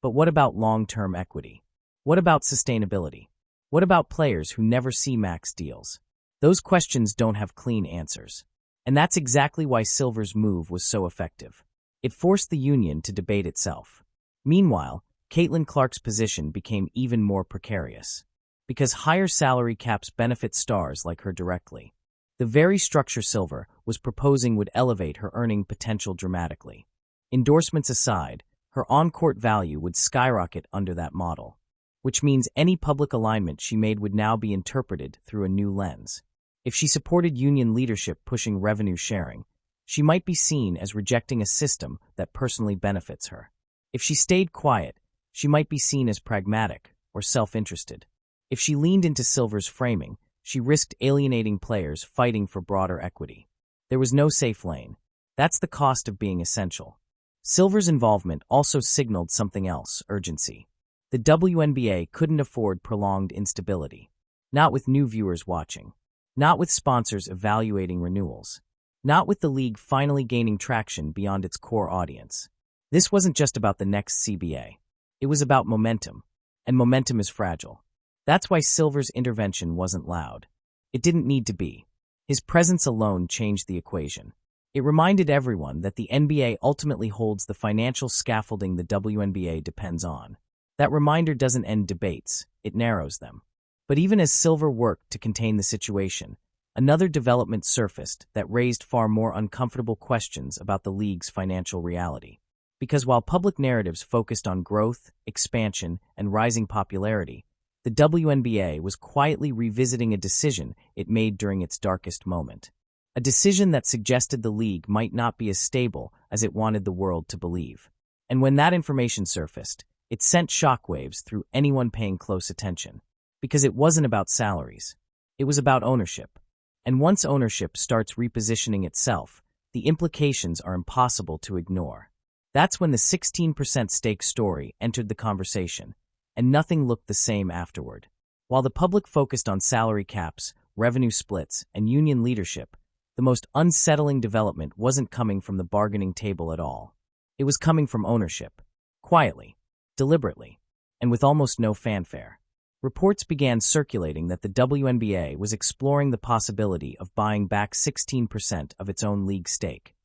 A: But what about long-term equity? What about sustainability? What about players who never see max deals? Those questions don't have clean answers. And that's exactly why Silver's move was so effective. It forced the union to debate itself. Meanwhile, Caitlin Clark's position became even more precarious. Because higher salary caps benefit stars like her directly. The very structure Silver was proposing would elevate her earning potential dramatically. Endorsements aside, her on-court value would skyrocket under that model, which means any public alignment she made would now be interpreted through a new lens. If she supported union leadership pushing revenue sharing, she might be seen as rejecting a system that personally benefits her. If she stayed quiet, she might be seen as pragmatic or self-interested. If she leaned into Silver's framing, she risked alienating players fighting for broader equity. There was no safe lane. That's the cost of being essential. Silver's involvement also signaled something else: urgency. The WNBA couldn't afford prolonged instability. Not with new viewers watching. Not with sponsors evaluating renewals. Not with the league finally gaining traction beyond its core audience. This wasn't just about the next CBA. It was about momentum. And momentum is fragile. That's why Silver's intervention wasn't loud. It didn't need to be. His presence alone changed the equation. It reminded everyone that the NBA ultimately holds the financial scaffolding the WNBA depends on. That reminder doesn't end debates, it narrows them. But even as Silver worked to contain the situation, another development surfaced that raised far more uncomfortable questions about the league's financial reality. Because while public narratives focused on growth, expansion, and rising popularity, the WNBA was quietly revisiting a decision it made during its darkest moment. A decision that suggested the league might not be as stable as it wanted the world to believe. And when that information surfaced, it sent shockwaves through anyone paying close attention. Because it wasn't about salaries. It was about ownership. And once ownership starts repositioning itself, the implications are impossible to ignore. That's when the 16% stake story entered the conversation, and nothing looked the same afterward. While the public focused on salary caps, revenue splits, and union leadership, the most unsettling development wasn't coming from the bargaining table at all. It was coming from ownership. Quietly, deliberately, and with almost no fanfare. Reports began circulating that the WNBA was exploring the possibility of buying back 16% of its own league stake,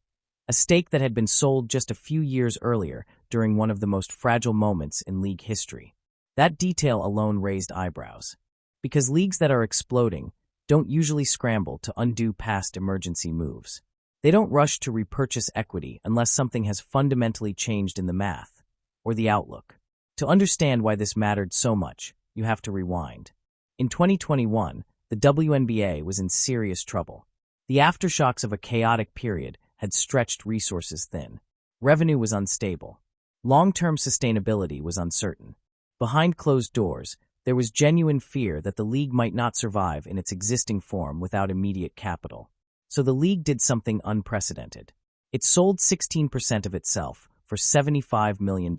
A: a stake that had been sold just a few years earlier during one of the most fragile moments in league history. That detail alone raised eyebrows, because leagues that are exploding don't usually scramble to undo past emergency moves. They don't rush to repurchase equity unless something has fundamentally changed in the math or the outlook. To understand why this mattered so much, you have to rewind. In 2021, the WNBA was in serious trouble. The aftershocks of a chaotic period had stretched resources thin. Revenue was unstable. Long-term sustainability was uncertain. Behind closed doors, there was genuine fear that the league might not survive in its existing form without immediate capital. So the league did something unprecedented. It sold 16% of itself for $75 million.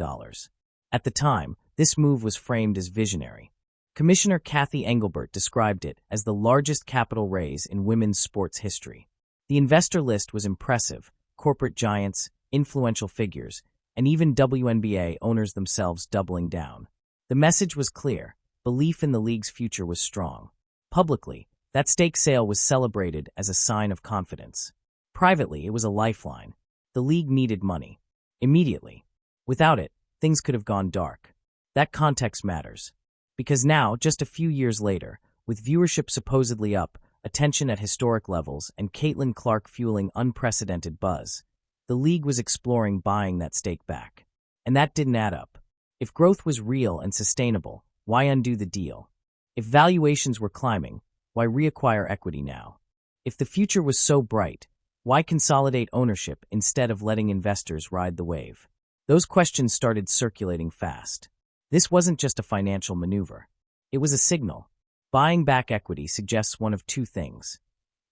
A: At the time, this move was framed as visionary. Commissioner Kathy Engelbert described it as the largest capital raise in women's sports history. The investor list was impressive: corporate giants, influential figures, and even WNBA owners themselves doubling down. The message was clear: belief in the league's future was strong. Publicly, that stake sale was celebrated as a sign of confidence. Privately, it was a lifeline. The league needed money. Immediately. Without it, things could have gone dark. That context matters. Because now, just a few years later, with viewership supposedly up, attention at historic levels, and Caitlin Clark fueling unprecedented buzz, the league was exploring buying that stake back. And that didn't add up. If growth was real and sustainable, why undo the deal? If valuations were climbing, why reacquire equity now? If the future was so bright, why consolidate ownership instead of letting investors ride the wave? Those questions started circulating fast. This wasn't just a financial maneuver. It was a signal. Buying back equity suggests one of two things.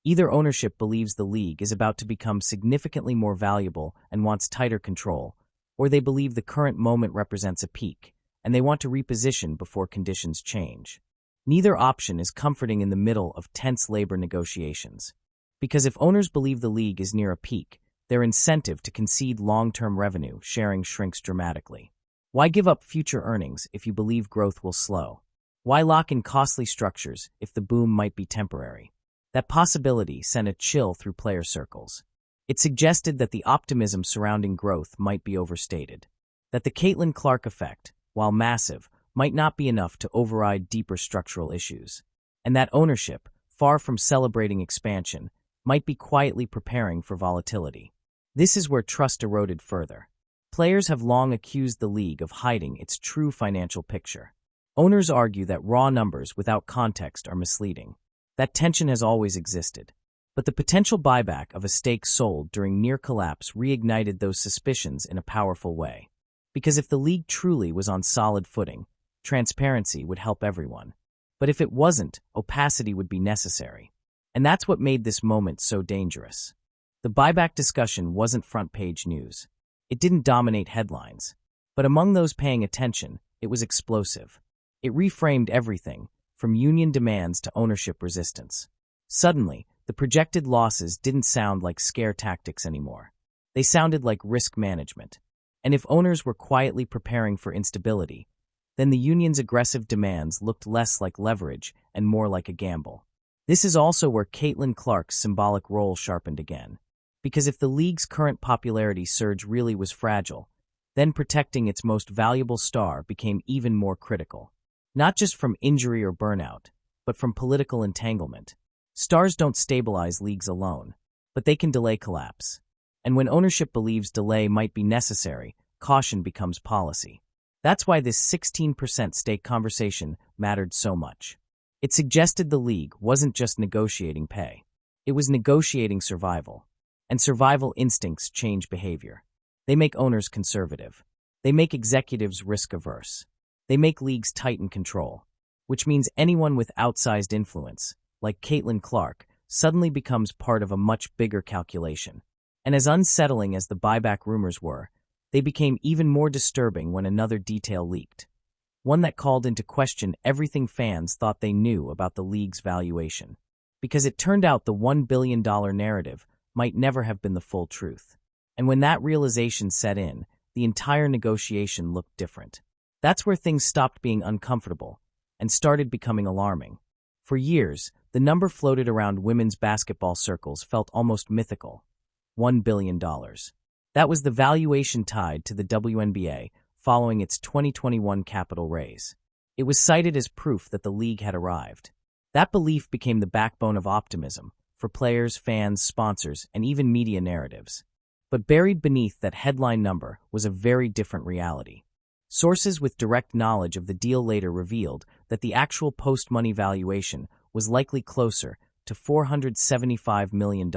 A: Either ownership believes the league is about to become significantly more valuable and wants tighter control, or they believe the current moment represents a peak, and they want to reposition before conditions change. Neither option is comforting in the middle of tense labor negotiations. Because if owners believe the league is near a peak, their incentive to concede long-term revenue sharing shrinks dramatically. Why give up future earnings if you believe growth will slow? Why lock in costly structures if the boom might be temporary? That possibility sent a chill through player circles. It suggested that the optimism surrounding growth might be overstated. That the Caitlin Clark effect, while massive, might not be enough to override deeper structural issues. And that ownership, far from celebrating expansion, might be quietly preparing for volatility. This is where trust eroded further. Players have long accused the league of hiding its true financial picture. Owners argue that raw numbers without context are misleading. That tension has always existed. But the potential buyback of a stake sold during near collapse reignited those suspicions in a powerful way. Because if the league truly was on solid footing, transparency would help everyone. But if it wasn't, opacity would be necessary. And that's what made this moment so dangerous. The buyback discussion wasn't front-page news. It didn't dominate headlines. But among those paying attention, it was explosive. It reframed everything, from union demands to ownership resistance. Suddenly, the projected losses didn't sound like scare tactics anymore. They sounded like risk management. And if owners were quietly preparing for instability, then the union's aggressive demands looked less like leverage and more like a gamble. This is also where Caitlin Clark's symbolic role sharpened again. Because if the league's current popularity surge really was fragile, then protecting its most valuable star became even more critical. Not just from injury or burnout, but from political entanglement. Stars don't stabilize leagues alone, but they can delay collapse. And when ownership believes delay might be necessary, caution becomes policy. That's why this 16% stake conversation mattered so much. It suggested the league wasn't just negotiating pay. It was negotiating survival. And survival instincts change behavior. They make owners conservative. They make executives risk-averse. They make leagues tighten control, which means anyone with outsized influence, like Caitlin Clark, suddenly becomes part of a much bigger calculation. And as unsettling as the buyback rumors were, they became even more disturbing when another detail leaked. One that called into question everything fans thought they knew about the league's valuation. Because it turned out the $1 billion narrative might never have been the full truth. And when that realization set in, the entire negotiation looked different. That's where things stopped being uncomfortable and started becoming alarming. For years, the number floated around women's basketball circles felt almost mythical. $1 billion. That was the valuation tied to the WNBA following its 2021 capital raise. It was cited as proof that the league had arrived. That belief became the backbone of Optimism for players, fans, sponsors, and even media narratives. But buried beneath that headline number was a very different reality. Sources with direct knowledge of the deal later revealed that the actual post-money valuation was likely closer to $475 million,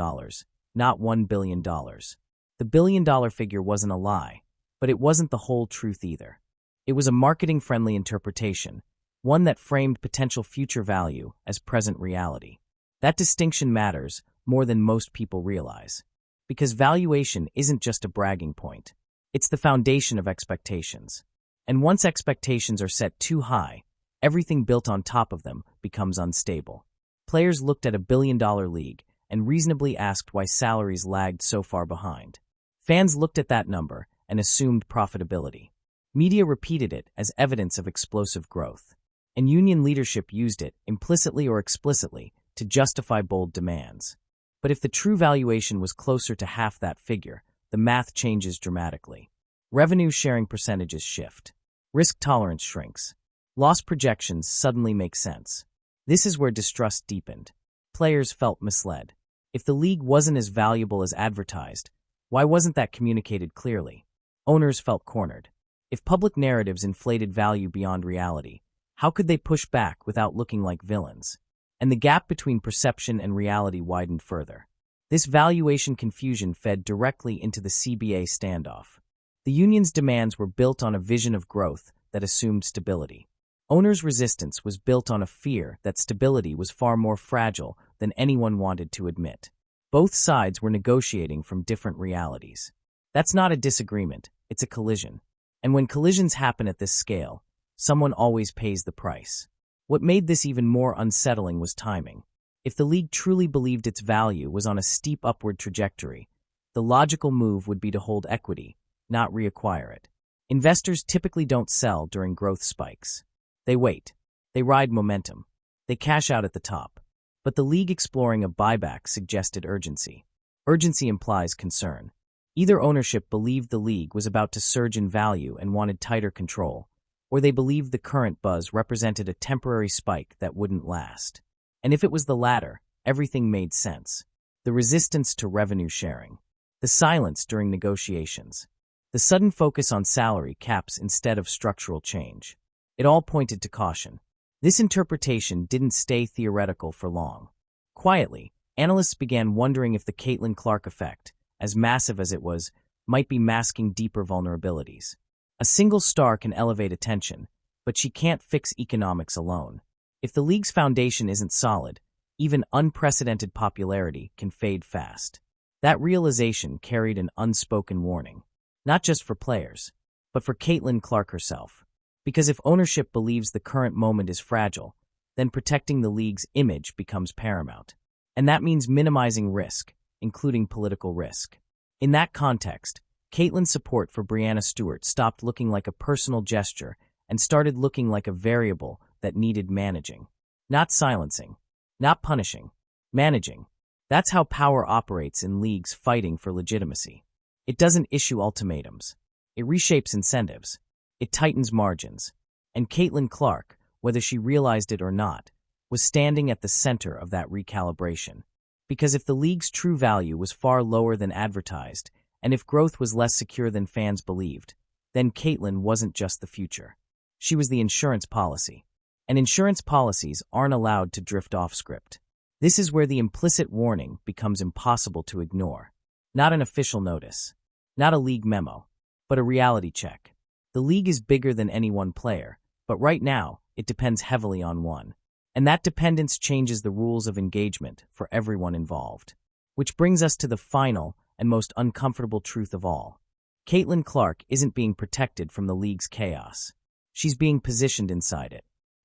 A: not $1 billion. The billion-dollar figure wasn't a lie, but it wasn't the whole truth either. It was a marketing-friendly interpretation, one that framed potential future value as present reality. That distinction matters more than most people realize. Because valuation isn't just a bragging point. It's the foundation of expectations. And once expectations are set too high, everything built on top of them becomes unstable. Players looked at a billion-dollar league and reasonably asked why salaries lagged so far behind. Fans looked at that number and assumed profitability. Media repeated it as evidence of explosive growth. And union leadership used it, implicitly or explicitly, to justify bold demands. But if the true valuation was closer to half that figure, the math changes dramatically. Revenue sharing percentages shift. Risk tolerance shrinks. Loss projections suddenly make sense. This is where distrust deepened. Players felt misled. If the league wasn't as valuable as advertised, why wasn't that communicated clearly? Owners felt cornered. If public narratives inflated value beyond reality, how could they push back without looking like villains? And the gap between perception and reality widened further. This valuation confusion fed directly into the CBA standoff. The union's demands were built on a vision of growth that assumed stability. Owners' resistance was built on a fear that stability was far more fragile than anyone wanted to admit. Both sides were negotiating from different realities. That's not a disagreement, it's a collision. And when collisions happen at this scale, someone always pays the price. What made this even more unsettling was timing. If the league truly believed its value was on a steep upward trajectory, the logical move would be to hold equity, not reacquire it. Investors typically don't sell during growth spikes. They wait. They ride momentum. They cash out at the top. But the league exploring a buyback suggested urgency. Urgency implies concern. Either ownership believed the league was about to surge in value and wanted tighter control, or they believed the current buzz represented a temporary spike that wouldn't last. And if it was the latter, everything made sense. The resistance to revenue sharing. The silence during negotiations. The sudden focus on salary caps instead of structural change. It all pointed to caution. This interpretation didn't stay theoretical for long. Quietly, analysts began wondering if the Caitlin Clark effect, as massive as it was, might be masking deeper vulnerabilities. A single star can elevate attention, but she can't fix economics alone. If the league's foundation isn't solid, even unprecedented popularity can fade fast. That realization carried an unspoken warning, not just for players, but for Caitlin Clark herself. Because if ownership believes the current moment is fragile, then protecting the league's image becomes paramount. And that means minimizing risk, including political risk. In that context, Caitlin's support for Breanna Stewart stopped looking like a personal gesture and started looking like a variable that needed managing. Not silencing, Not punishing. Managing. That's how power operates in leagues fighting for legitimacy. It doesn't issue ultimatums. It reshapes incentives. It tightens margins. And Caitlin Clark, whether she realized it or not, was standing at the center of that recalibration. Because if the league's true value was far lower than advertised, and if growth was less secure than fans believed, then Caitlin wasn't just the future. She was the insurance policy. And insurance policies aren't allowed to drift off script. This is where the implicit warning becomes impossible to ignore. Not an official notice. Not a league memo. But a reality check. The league is bigger than any one player, but right now, it depends heavily on one. And that dependence changes the rules of engagement for everyone involved. Which brings us to the final and most uncomfortable truth of all. Caitlin Clark isn't being protected from the league's chaos. She's being positioned inside it.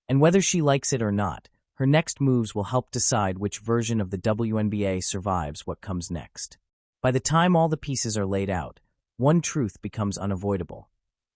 A: And whether she likes it or not, her next moves will help decide which version of the WNBA survives what comes next. By the time all the pieces are laid out, one truth becomes unavoidable.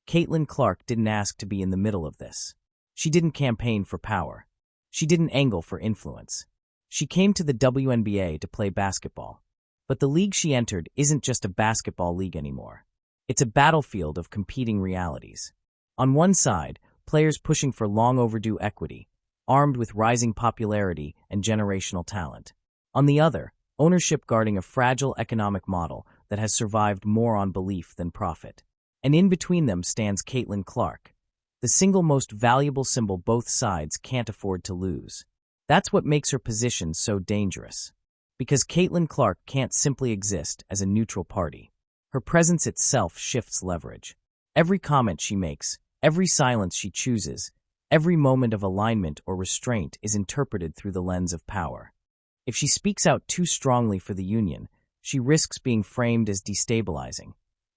A: Caitlin Clark didn't ask to be in the middle of this. She didn't campaign for power. She didn't angle for influence. She came to the WNBA to play basketball. But the league she entered isn't just a basketball league anymore. It's a battlefield of competing realities. On one side, players pushing for long overdue equity, armed with rising popularity and generational talent. On the other, ownership guarding a fragile economic model that has survived more on belief than profit. And in between them stands Caitlin Clark, the single most valuable symbol both sides can't afford to lose. That's what makes her position so dangerous. Because Caitlin Clark can't simply exist as a neutral party. Her presence itself shifts leverage. Every comment she makes, every silence she chooses, every moment of alignment or restraint is interpreted through the lens of power. If she speaks out too strongly for the union, she risks being framed as destabilizing,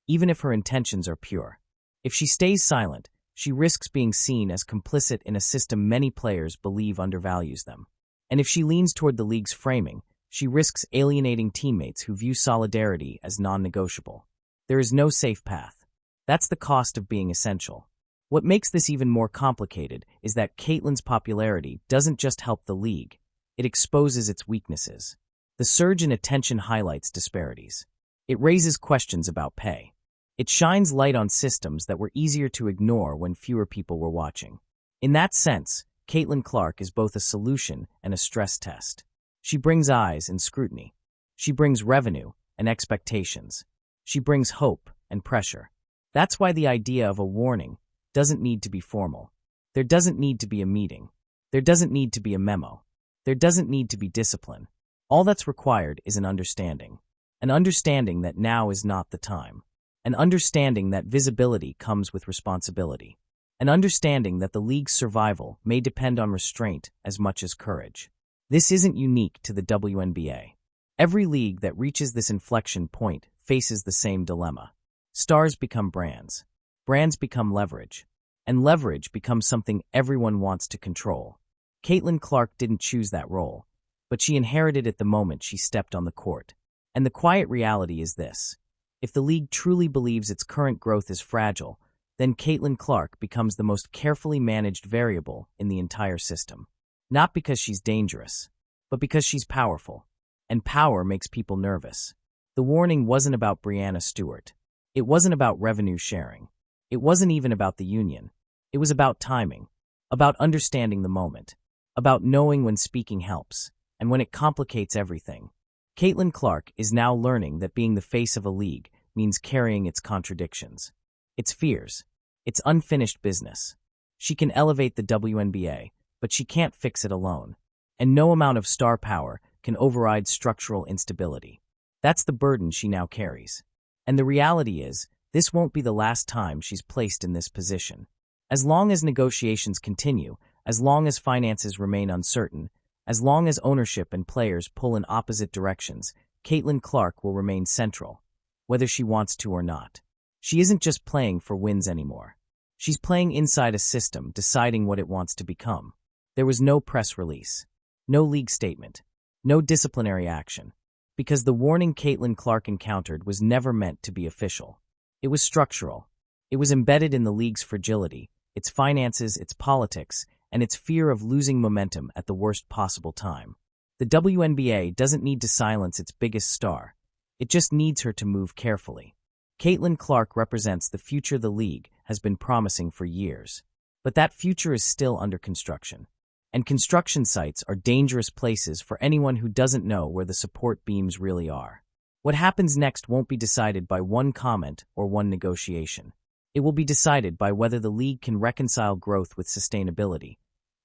A: even if her intentions are pure. If she stays silent, she risks being seen as complicit in a system many players believe undervalues them. And if she leans toward the league's framing, she risks alienating teammates who view solidarity as non-negotiable. There is no safe path. That's the cost of being essential. What makes this even more complicated is that Caitlin's popularity doesn't just help the league, it exposes its weaknesses. The surge in attention highlights disparities. It raises questions about pay. It shines light on systems that were easier to ignore when fewer people were watching. In that sense, Caitlin Clark is both a solution and a stress test. She brings eyes and scrutiny. She brings revenue and expectations. She brings hope and pressure. That's why the idea of a warning doesn't need to be formal. There doesn't need to be a meeting. There doesn't need to be a memo. There doesn't need to be discipline. All that's required is an understanding. An understanding that now is not the time. An understanding that visibility comes with responsibility. An understanding that the league's survival may depend on restraint as much as courage. This isn't unique to the WNBA. Every league that reaches this inflection point faces the same dilemma. Stars become brands. Brands become leverage. And leverage becomes something everyone wants to control. Caitlin Clark didn't choose that role, but she inherited it the moment she stepped on the court. And the quiet reality is this. If the league truly believes its current growth is fragile, then Caitlin Clark becomes the most carefully managed variable in the entire system. Not because she's dangerous, but because she's powerful. And power makes people nervous. The warning wasn't about Breanna Stewart. It wasn't about revenue sharing. It wasn't even about the union. It was about timing, about understanding the moment, about knowing when speaking helps, and when it complicates everything. Caitlin Clark is now learning that being the face of a league means carrying its contradictions, its fears, its unfinished business. She can elevate the WNBA, but she can't fix it alone. And no amount of star power can override structural instability. That's the burden she now carries. And the reality is, this won't be the last time she's placed in this position. As long as negotiations continue, as long as finances remain uncertain, as long as ownership and players pull in opposite directions, Caitlin Clark will remain central, whether she wants to or not. She isn't just playing for wins anymore. She's playing inside a system, deciding what it wants to become. There was no press release, no league statement, no disciplinary action, because the warning Caitlin Clark encountered was never meant to be official. It was structural. It was embedded in the league's fragility, its finances, its politics, and its fear of losing momentum at the worst possible time. The WNBA doesn't need to silence its biggest star. It just needs her to move carefully. Caitlin Clark represents the future the league has been promising for years. But that future is still under construction. And construction sites are dangerous places for anyone who doesn't know where the support beams really are. What happens next won't be decided by one comment or one negotiation. It will be decided by whether the league can reconcile growth with sustainability,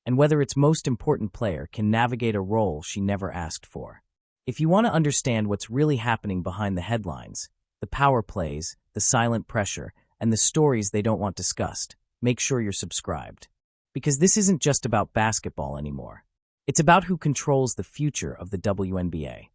A: and whether its most important player can navigate a role she never asked for. If you want to understand what's really happening behind the headlines, the power plays, the silent pressure, and the stories they don't want discussed, make sure you're subscribed. Because this isn't just about basketball anymore. It's about who controls the future of the WNBA.